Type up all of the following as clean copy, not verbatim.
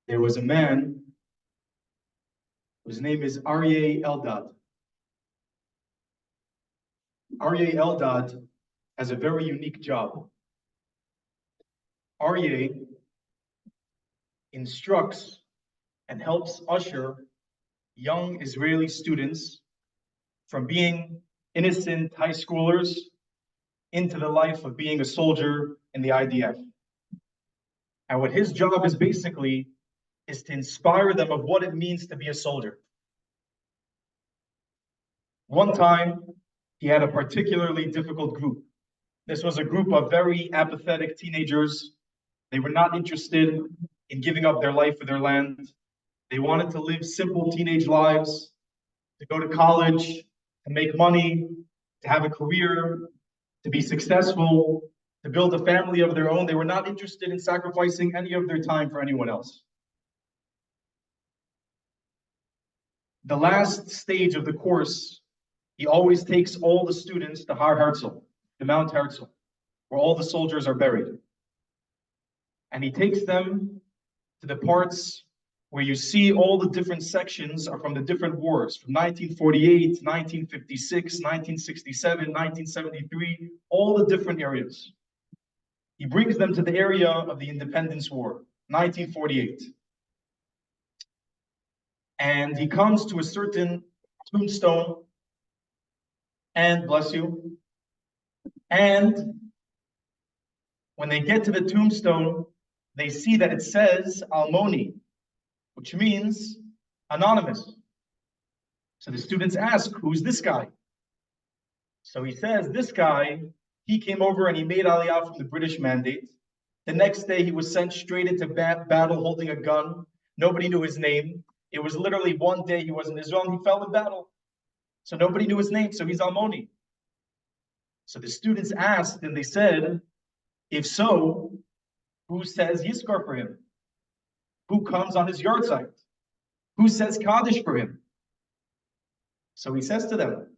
There was a man whose name is Aryeh Eldad. Aryeh Eldad has a very unique job. Aryeh instructs and helps usher young Israeli students from being innocent high schoolers into the life of being a soldier in the IDF. And what his job is basically is to inspire them of what it means to be a soldier. One time, he had a particularly difficult group. This was a group of very apathetic teenagers. They were not interested in giving up their life for their land. They wanted to live simple teenage lives, to go to college, to make money, to have a career, to be successful, to build a family of their own. They were not interested in sacrificing any of their time for anyone else. The last stage of the course, he always takes all the students to Har Herzl, to Mount Herzl, where all the soldiers are buried. And he takes them to the parts where you see all the different sections are from the different wars, from 1948, 1956, 1967, 1973, all the different areas. He brings them to the area of the Independence War, 1948. And he comes to a certain tombstone, and bless you, and when they get to the tombstone, they see that it says Almoni, which means anonymous. So the students ask, who's this guy? So he says, this guy, he came over and he made Aliyah from the British Mandate. The next day he was sent straight into battle holding a gun. Nobody knew his name. It was literally one day he was in Israel and he fell in battle. So nobody knew his name, so he's Almoni. So the students asked and they said, if so, who says Yizkor for him? Who comes on his yard site? Who says Kaddish for him? So he says to them,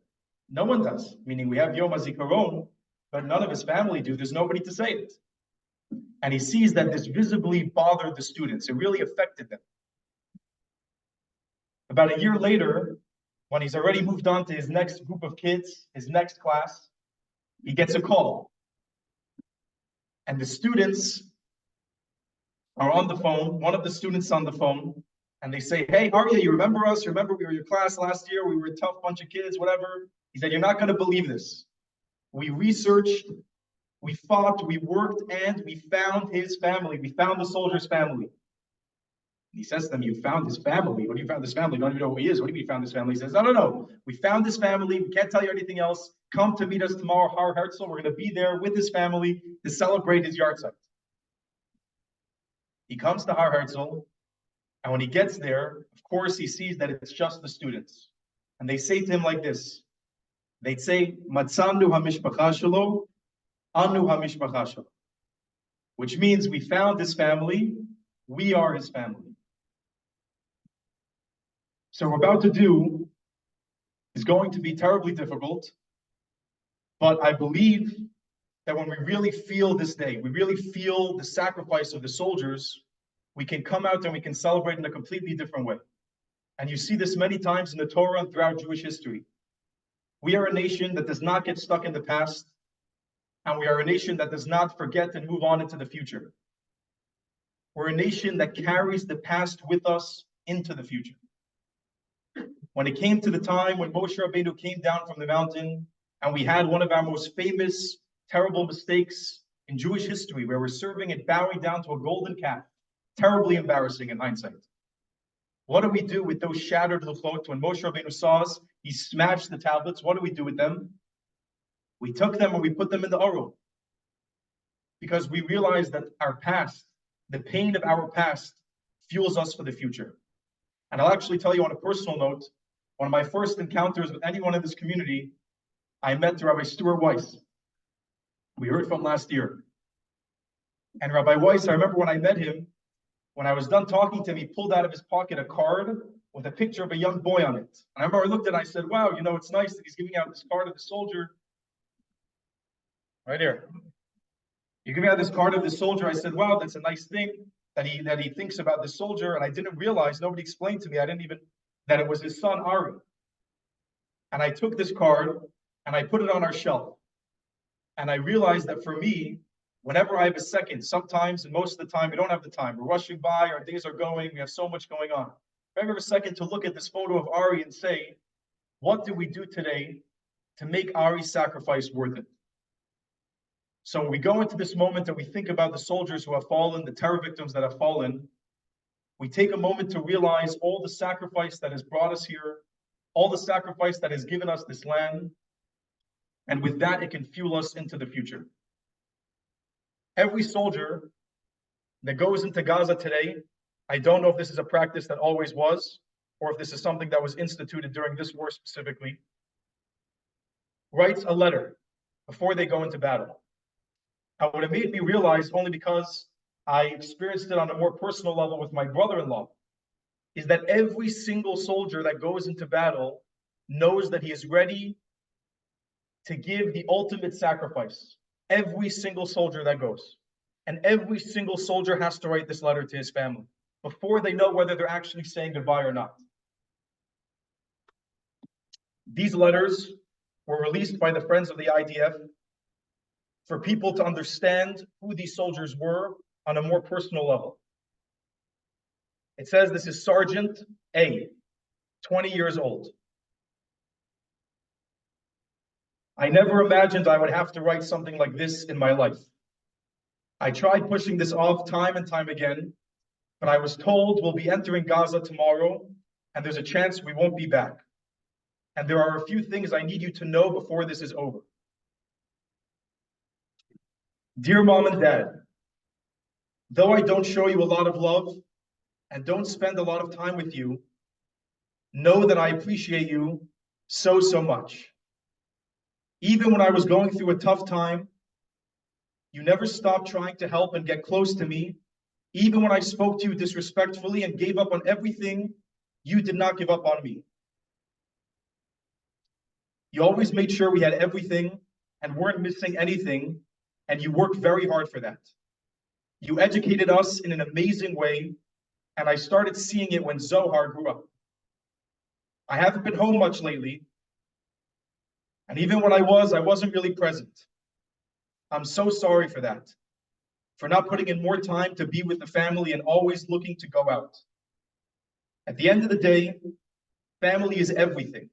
no one does, meaning we have Yom HaZikaron, but none of his family do. There's nobody to say it. And he sees that this visibly bothered the students. It really affected them. About a year later, when he's already moved on to his next group of kids, his next class, he gets a call. And the students are on the phone, one of the students on the phone, and they say, hey, Aryeh, you remember us? You remember we were your class last year? We were a tough bunch of kids, whatever. He said, you're not going to believe this. We researched, we fought, we worked, and we found his family. We found the soldier's family. He says to them, you found his family? What do you found this family? You don't even know who he is. What do you mean you found this family? He says, no. We found his family. We can't tell you anything else. Come to meet us tomorrow, Har Herzl. We're going to be there with his family to celebrate his yard site. He comes to Har Herzl, and when he gets there, of course, he sees that it's just the students. And they say to him like this. They'd say, Matzanu hamishpacha shelo, anu hamishpacha shelo. Which means we found his family, we are his family. So what we're about to do is going to be terribly difficult, but I believe that when we really feel this day, we really feel the sacrifice of the soldiers, we can come out and we can celebrate in a completely different way. And you see this many times in the Torah and throughout Jewish history. We are a nation that does not get stuck in the past, and we are a nation that does not forget and move on into the future. We're a nation that carries the past with us into the future. When it came to the time when Moshe Rabbeinu came down from the mountain, and we had one of our most famous, terrible mistakes in Jewish history, where we're serving and bowing down to a golden calf, terribly embarrassing in hindsight. What do we do with those shattered luchot? When Moshe Rabbeinu saw us, he smashed the tablets. What do we do with them? We took them and we put them in the Aron. Because we realized that our past, the pain of our past, fuels us for the future. And I'll actually tell you on a personal note, one of my first encounters with anyone in this community, I met Rabbi Stuart Weiss. We heard from last year. And Rabbi Weiss, I remember when I met him, when I was done talking to him, he pulled out of his pocket a card with a picture of a young boy on it. And I remember I looked at it and I said, wow, it's nice that he's giving out this card of the soldier. Right here. You're giving out this card of the soldier. I said, wow, that's a nice thing. that he thinks about this soldier, and I didn't realize, nobody explained to me, that it was his son Ari. And I took this card and I put it on our shelf. And I realized that for me, whenever I have a second, sometimes and most of the time we don't have the time. We're rushing by, our days are going, we have so much going on. If I have a second to look at this photo of Ari and say, what did we do today to make Ari's sacrifice worth it? So when we go into this moment and we think about the soldiers who have fallen, the terror victims that have fallen, we take a moment to realize all the sacrifice that has brought us here, all the sacrifice that has given us this land, and with that, it can fuel us into the future. Every soldier that goes into Gaza today, I don't know if this is a practice that always was, or if this is something that was instituted during this war specifically, writes a letter before they go into battle. Now, what it made me realize, only because I experienced it on a more personal level with my brother-in-law, is that every single soldier that goes into battle knows that he is ready to give the ultimate sacrifice. Every single soldier that goes. And every single soldier has to write this letter to his family before they know whether they're actually saying goodbye or not. These letters were released by the Friends of the IDF for people to understand who these soldiers were on a more personal level. It says this is Sergeant A, 20 years old. I never imagined I would have to write something like this in my life. I tried pushing this off time and time again, but I was told we'll be entering Gaza tomorrow, and there's a chance we won't be back. And there are a few things I need you to know before this is over. Dear Mom and Dad, though I don't show you a lot of love and don't spend a lot of time with you, know that I appreciate you so, so much. Even when I was going through a tough time, you never stopped trying to help and get close to me. Even when I spoke to you disrespectfully and gave up on everything, you did not give up on me. You always made sure we had everything and weren't missing anything, and you worked very hard for that. You educated us in an amazing way, and I started seeing it when Zohar grew up. I haven't been home much lately, and even when I wasn't really present. I'm so sorry for that, for not putting in more time to be with the family and always looking to go out. At the end of the day, family is everything,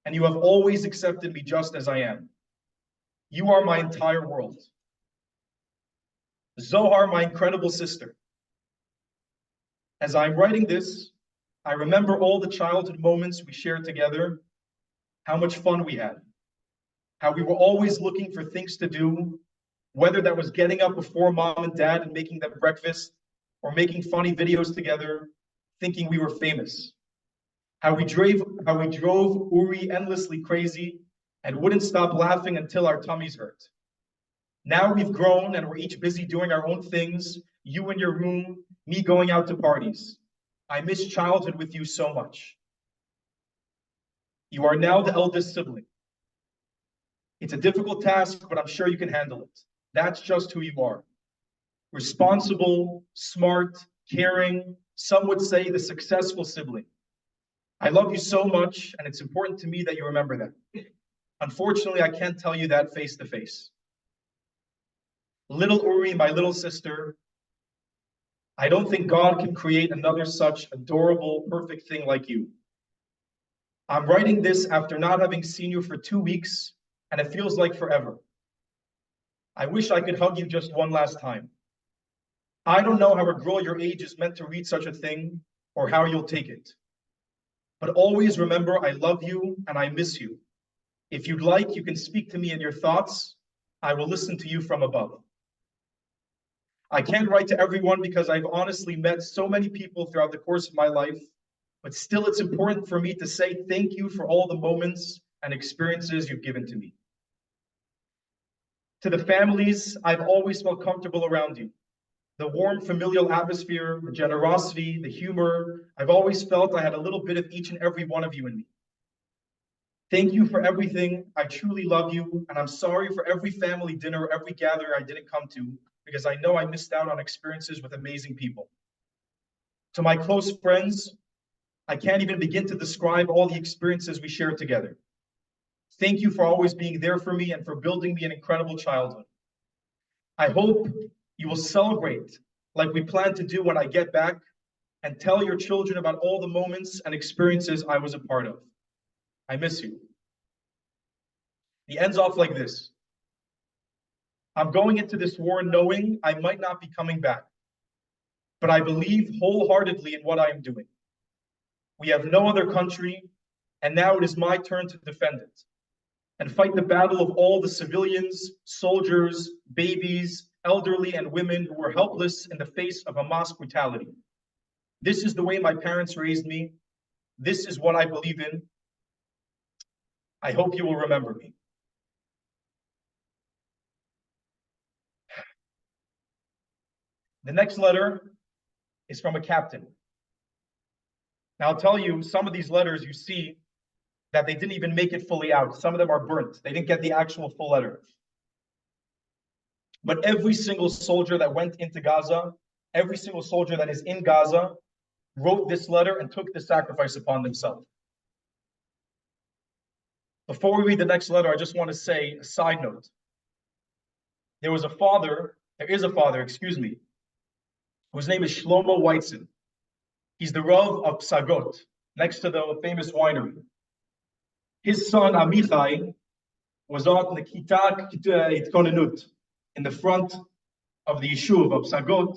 and you have always accepted me just as I am. You are my entire world. Zohar, my incredible sister. As I'm writing this, I remember all the childhood moments we shared together, how much fun we had, how we were always looking for things to do, whether that was getting up before Mom and Dad and making them breakfast, or making funny videos together, thinking we were famous. How we drove Uri endlessly crazy and wouldn't stop laughing until our tummies hurt. Now we've grown and we're each busy doing our own things, you in your room, me going out to parties. I miss childhood with you so much. You are now the eldest sibling. It's a difficult task, but I'm sure you can handle it. That's just who you are. Responsible, smart, caring, some would say the successful sibling. I love you so much, and it's important to me that you remember that. Unfortunately, I can't tell you that face to face. Little Uri, my little sister, I don't think God can create another such adorable, perfect thing like you. I'm writing this after not having seen you for 2 weeks, and it feels like forever. I wish I could hug you just one last time. I don't know how a girl your age is meant to read such a thing or how you'll take it. But always remember, I love you and I miss you. If you'd like, you can speak to me in your thoughts. I will listen to you from above. I can't write to everyone because I've honestly met so many people throughout the course of my life, but still it's important for me to say thank you for all the moments and experiences you've given to me. To the families, I've always felt comfortable around you. The warm familial atmosphere, the generosity, the humor, I've always felt I had a little bit of each and every one of you in me. Thank you for everything. I truly love you, and I'm sorry for every family dinner, every gathering I didn't come to, because I know I missed out on experiences with amazing people. To my close friends, I can't even begin to describe all the experiences we shared together. Thank you for always being there for me and for building me an incredible childhood. I hope you will celebrate like we plan to do when I get back and tell your children about all the moments and experiences I was a part of. I miss you. He ends off like this. I'm going into this war knowing I might not be coming back, but I believe wholeheartedly in what I am doing. We have no other country, and now it is my turn to defend it and fight the battle of all the civilians, soldiers, babies, elderly, and women who were helpless in the face of Hamas brutality. This is the way my parents raised me. This is what I believe in. I hope you will remember me. The next letter is from a captain. Now, I'll tell you, some of these letters you see that they didn't even make it fully out. Some of them are burnt. They didn't get the actual full letter. But every single soldier that went into Gaza, every single soldier that is in Gaza, wrote this letter and took the sacrifice upon themselves. Before we read the next letter, I just want to say a side note. There is a father, whose name is Shlomo Weitzen. He's the Rav of Psagot, next to the famous winery. His son, Amichai, was on the Kitat Itkonenut, in the front of the Yishuv of Psagot.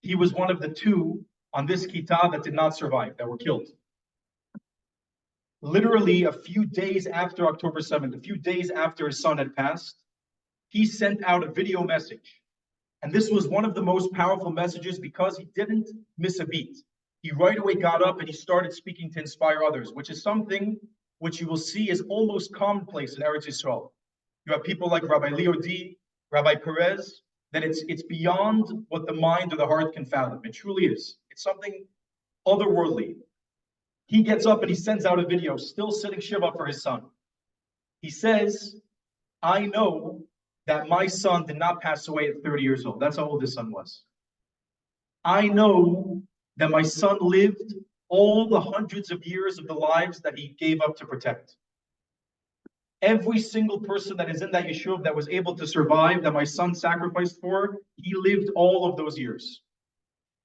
He was one of the two on this Kitat that did not survive, that were killed. Literally a few days after October 7th, a few days after his son had passed, he sent out a video message. And this was one of the most powerful messages because he didn't miss a beat. He right away got up and he started speaking to inspire others, which is something which you will see is almost commonplace in Eretz Yisrael. You have people like Rabbi Leodi, Rabbi Perez, that it's beyond what the mind or the heart can fathom. It truly is. It's something otherworldly. He gets up and he sends out a video, still sitting Shiva for his son. He says, I know that my son did not pass away at 30 years old. That's how old his son was. I know that my son lived all the hundreds of years of the lives that he gave up to protect. Every single person that is in that yeshuv that was able to survive, that my son sacrificed for, he lived all of those years.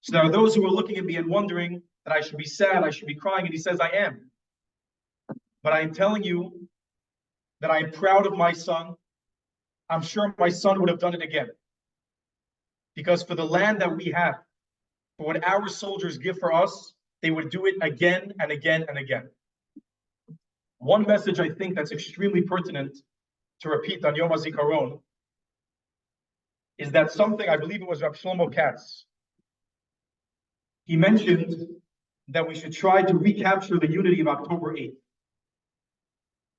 So there are those who are looking at me and wondering that I should be sad, I should be crying, and he says, I am. But I am telling you that I am proud of my son. I'm sure my son would have done it again. Because for the land that we have, for what our soldiers give for us, they would do it again and again and again. One message I think that's extremely pertinent to repeat on Yom HaZikaron is that something, I believe it was Rav Shlomo Katz, he mentioned that we should try to recapture the unity of October 8th.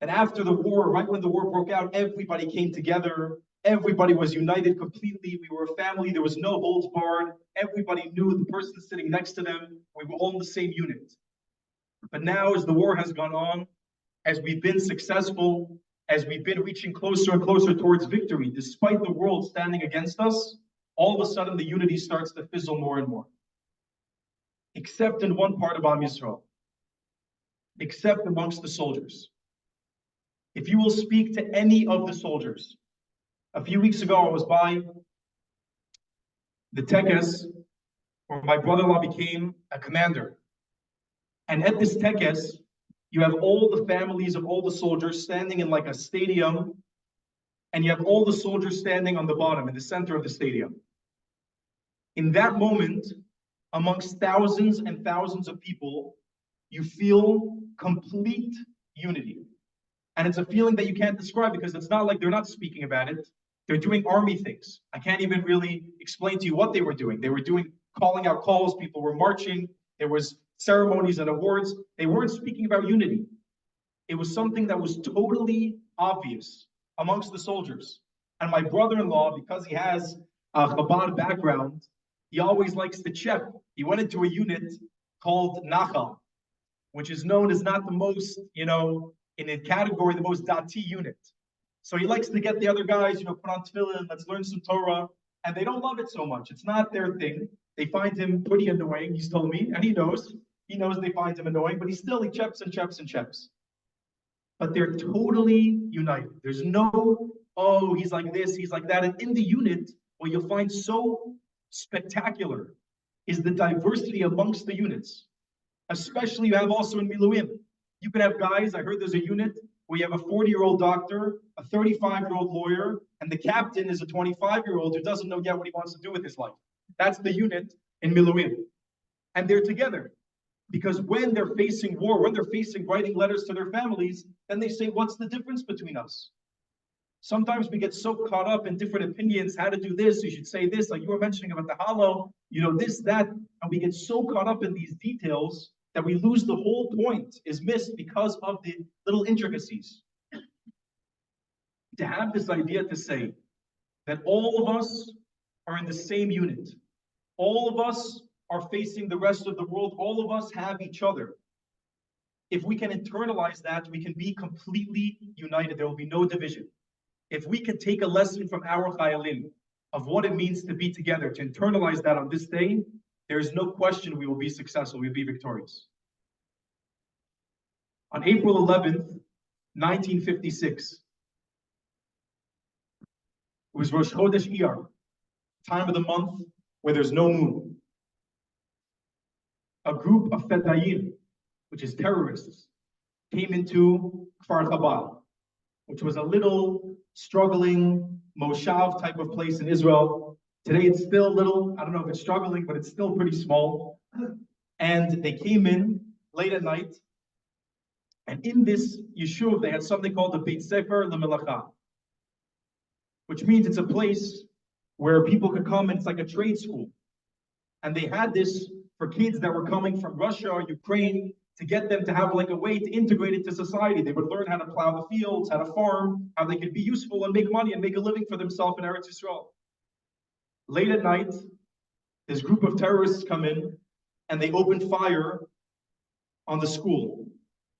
And after the war, right when the war broke out, everybody came together. Everybody was united completely. We were a family. There was no holds barred. Everybody knew the person sitting next to them. We were all in the same unit. But now, as the war has gone on, as we've been successful, as we've been reaching closer and closer towards victory, despite the world standing against us, all of a sudden the unity starts to fizzle more and more. Except in one part of Am Yisrael, except amongst the soldiers. If you will speak to any of the soldiers, a few weeks ago I was by the Tekes, where my brother-in-law became a commander. And at this Tekes, you have all the families of all the soldiers standing in like a stadium, and you have all the soldiers standing on the bottom, in the center of the stadium. In that moment, amongst thousands and thousands of people, you feel complete unity. And it's a feeling that you can't describe because it's not like they're not speaking about it. They're doing army things. I can't even really explain to you what they were doing. They were calling out calls, people were marching, there was ceremonies and awards. They weren't speaking about unity. It was something that was totally obvious amongst the soldiers. And my brother-in-law, because he has a Chabad background, he always likes to check. He went into a unit called Nachal, which is known as not the most, in a category, the most dati unit. So he likes to get the other guys, put on tefillin, let's learn some Torah. and they don't love it so much. It's not their thing. They find him pretty annoying, he's told me, and he knows they find him annoying, but he cheps and cheps and cheps. But they're totally united. There's no, oh, he's like this, he's like that. And in the unit, what you'll find so spectacular is the diversity amongst the units. Especially you have also in Miluim. You can have guys, I heard there's a unit where you have a 40-year-old doctor, a 35-year-old lawyer, and the captain is a 25-year-old who doesn't know yet what he wants to do with his life. That's the unit in Miluim. And they're together. Because when they're facing war, when they're facing writing letters to their families, then they say, what's the difference between us? Sometimes we get so caught up in different opinions, how to do this, you should say this, like you were mentioning about the hollow, this, that, and we get so caught up in these details that we lose the whole point, is missed because of the little intricacies. To have this idea to say that all of us are in the same unit, all of us are facing the rest of the world, all of us have each other. If we can internalize that, we can be completely united. There will be no division. If we can take a lesson from our Chayalim of what it means to be together, to internalize that on this day, there is no question we will be successful, we'll be victorious. On April 11th, 1956, it was Rosh Chodesh Iyar, time of the month where there's no moon. A group of Fedayim, which is terrorists, came into Kfar Chabad, which was a little struggling moshav type of place in Israel. Today it's still little, I don't know if it's struggling, but it's still pretty small. And they came in late at night, and in this yeshuv, they had something called the Beit Sefer LeMelacha, which means it's a place where people could come, and it's like a trade school. And they had this for kids that were coming from Russia or Ukraine, to get them to have like a way to integrate into society. They would learn how to plow the fields, how to farm, how they could be useful and make money and make a living for themselves in Eretz Yisrael. Late at night, this group of terrorists come in and they open fire on the school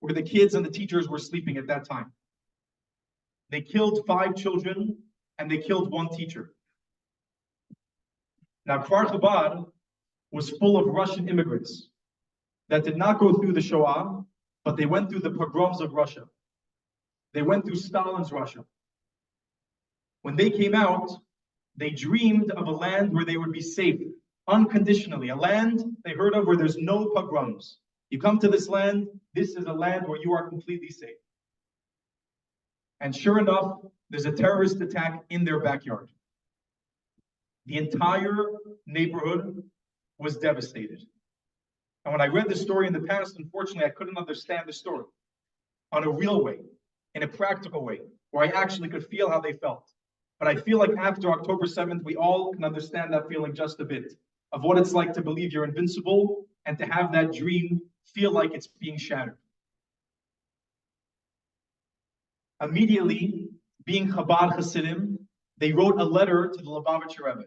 where the kids and the teachers were sleeping at that time. They killed 5 children and they killed 1 teacher. Now, Kfar Chabad was full of Russian immigrants that did not go through the Shoah, but they went through the pogroms of Russia. They went through Stalin's Russia. When they came out, they dreamed of a land where they would be safe, unconditionally, a land they heard of where there's no pogroms. You come to this land, this is a land where you are completely safe. And sure enough, there's a terrorist attack in their backyard. The entire neighborhood was devastated. And when I read the story in the past, unfortunately, I couldn't understand the story on a real way, in a practical way, where I actually could feel how they felt. But I feel like after October 7th, we all can understand that feeling just a bit, of what it's like to believe you're invincible and to have that dream feel like it's being shattered. Immediately, being Chabad Hasidim, they wrote a letter to the Lubavitcher Rebbe.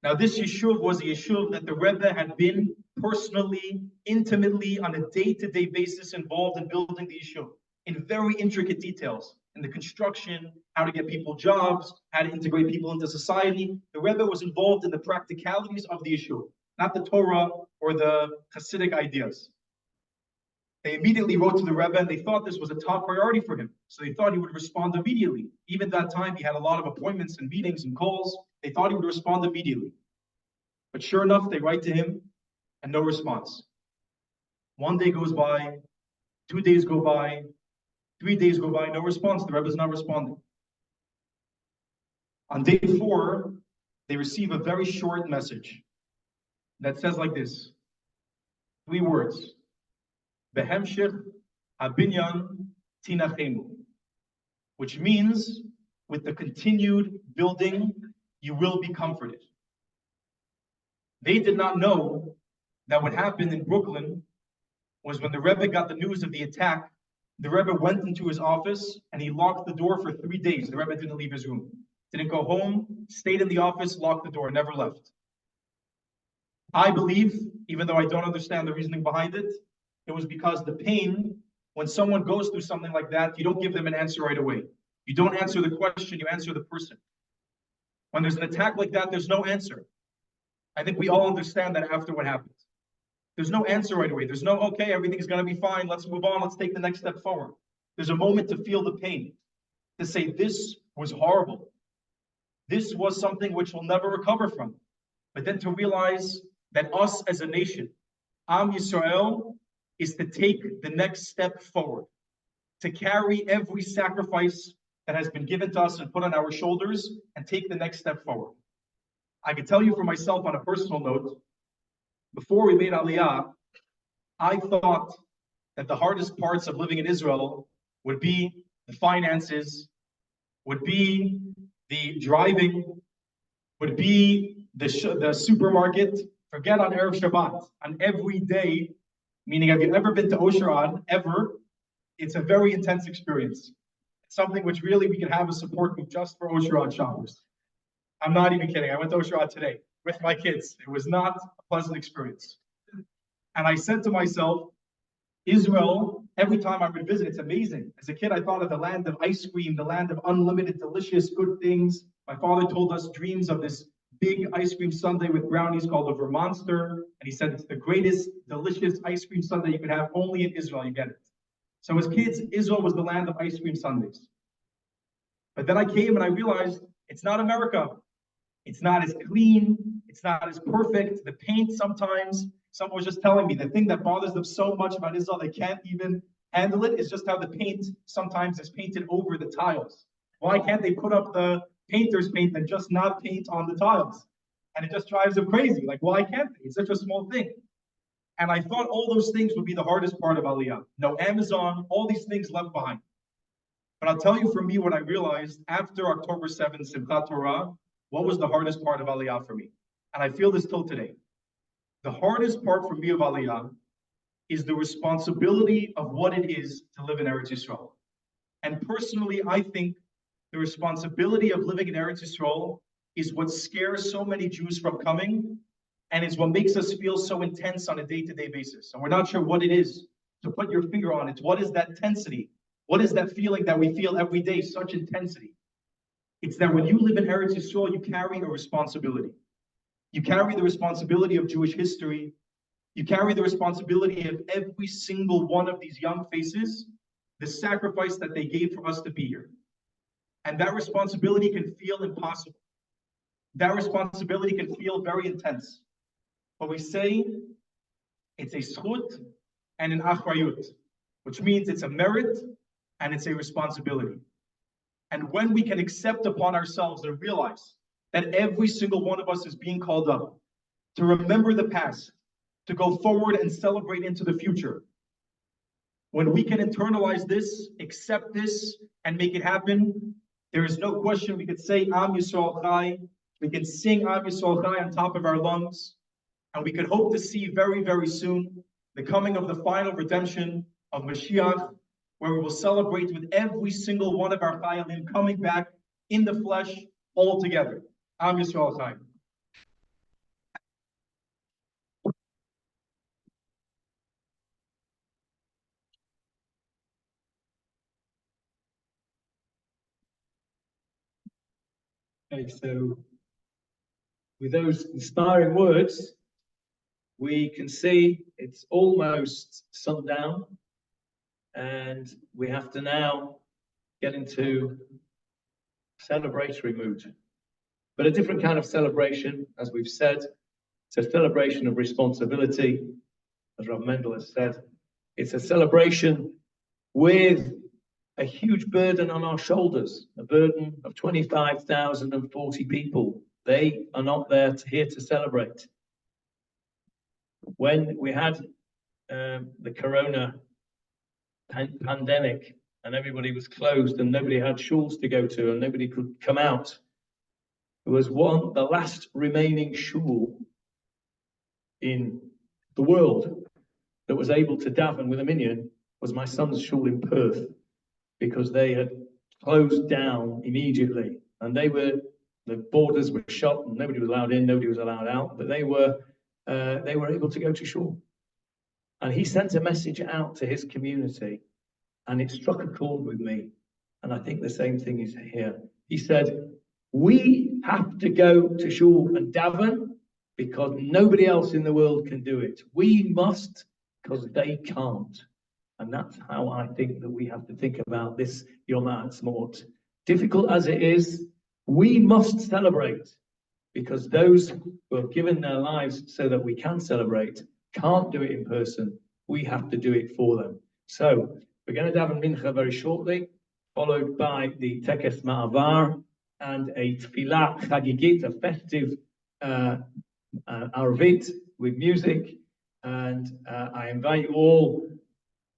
Now, this yeshuv was a yeshuv that the Rebbe had been personally, intimately, on a day-to-day basis involved in building the yeshuv in very intricate details, in the construction, how to get people jobs, how to integrate people into society. The Rebbe was involved in the practicalities of the yeshuv, not the Torah or the Hasidic ideas. They immediately wrote to the Rebbe, and they thought this was a top priority for him. So they thought he would respond immediately. Even that time, he had a lot of appointments and meetings and calls. They thought he would respond immediately. But sure enough, they write to him, and no response. 1 day goes by, 2 days go by, 3 days go by, no response. The Rebbe is not responding. On day 4, they receive a very short message that says like this, 3 words. Behemshich habinyan tinachemu, which means with the continued building, you will be comforted. They did not know that what happened in Brooklyn was when the Rebbe got the news of the attack, the Rebbe went into his office and he locked the door for 3 days. The Rebbe didn't leave his room, didn't go home, stayed in the office, locked the door, never left. I believe, even though I don't understand the reasoning behind it, it was because the pain, when someone goes through something like that, you don't give them an answer right away. You don't answer the question, you answer the person. When there's an attack like that, there's no answer. I think we all understand that after what happened. There's no answer right away. There's no, okay, everything's going to be fine. Let's move on. Let's take the next step forward. There's a moment to feel the pain, to say, this was horrible. This was something which we'll never recover from. But then to realize that us as a nation, Am Yisrael, is to take the next step forward, to carry every sacrifice that has been given to us and put on our shoulders and take the next step forward. I can tell you for myself on a personal note, before we made Aliyah, I thought that the hardest parts of living in Israel would be the finances, would be the driving, would be the supermarket. Forget on Erev Shabbat, on every day, meaning have you ever been to Osherad, ever? It's a very intense experience. It's something which really we can have a support group just for Osherad shoppers. I'm not even kidding. I went to Osherad today with my kids. It was not a pleasant experience. And I said to myself, Israel, every time I would visit, it's amazing. As a kid, I thought of the land of ice cream, the land of unlimited, delicious, good things. My father told us dreams of this big ice cream sundae with brownies called a Vermonster. And he said it's the greatest, delicious ice cream sundae you could have only in Israel. You get it. So as kids, Israel was the land of ice cream sundaes. But then I came and I realized it's not America. It's not as clean. It's not as perfect. The paint sometimes, someone was just telling me, the thing that bothers them so much about Israel, they can't even handle it, is just how the paint sometimes is painted over the tiles. Why can't they put up the painter's paint and just not paint on the tiles? And it just drives them crazy. Like, why can't they? It's such a small thing. And I thought all those things would be the hardest part of Aliyah. No Amazon, all these things left behind. But I'll tell you, for me, what I realized after October 7th, Simchat Torah, what was the hardest part of Aliyah for me? And I feel this till today. The hardest part for me of Aliyah is the responsibility of what it is to live in Eretz Yisrael. And personally, I think the responsibility of living in Eretz Yisrael is what scares so many Jews from coming, and is what makes us feel so intense on a day-to-day basis. And we're not sure what it is to put your finger on it. What is that tensity? What is that feeling that we feel every day, such intensity? It's that when you live in Eretz Yisrael, you carry a responsibility. You carry the responsibility of Jewish history. You carry the responsibility of every single one of these young faces, the sacrifice that they gave for us to be here. And that responsibility can feel impossible. That responsibility can feel very intense. But we say it's a zchut and an achrayut, which means it's a merit and it's a responsibility. And when we can accept upon ourselves and realize that every single one of us is being called up to remember the past, to go forward and celebrate into the future. When we can internalize this, accept this, and make it happen, there is no question we could say Am Yisrael Chai, we can sing Am Yisrael Chai on top of our lungs, and we could hope to see very, very soon the coming of the final redemption of Mashiach, where we will celebrate with every single one of our Chayalim coming back in the flesh all together. Am Yisrael Chai. Okay, so with those inspiring words, we can see it's almost sundown, and we have to now get into celebratory mood. But a different kind of celebration, as we've said. It's a celebration of responsibility, as Rav Mendel has said. It's a celebration with a huge burden on our shoulders, a burden of 25,040 people. They are not here to celebrate. When we had the corona pandemic and everybody was closed and nobody had shuls to go to and nobody could come out, there was the last remaining shul in the world that was able to daven with a minyan was my son's shul in Perth, because they had closed down immediately, and the borders were shut and nobody was allowed in, nobody was allowed out, but they were able to go to shul. And he sent a message out to his community, and it struck a chord with me. And I think the same thing is here. He said, We have to go to shul and daven because nobody else in the world can do it. We must because they can't. And that's how I think that we have to think about this Yom Ha'atzmaut. Difficult as it is, we must celebrate because those who have given their lives so that we can celebrate can't do it in person. We have to do it for them. So we're going to daven mincha very shortly, followed by the Tekes Ma'avar and a Tfilah Chagigit, a festive Arvit with music. And I invite you all,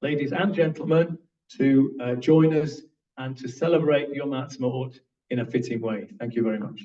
ladies and gentlemen, to join us and to celebrate Yom Ha'atzmaut in a fitting way. Thank you very much.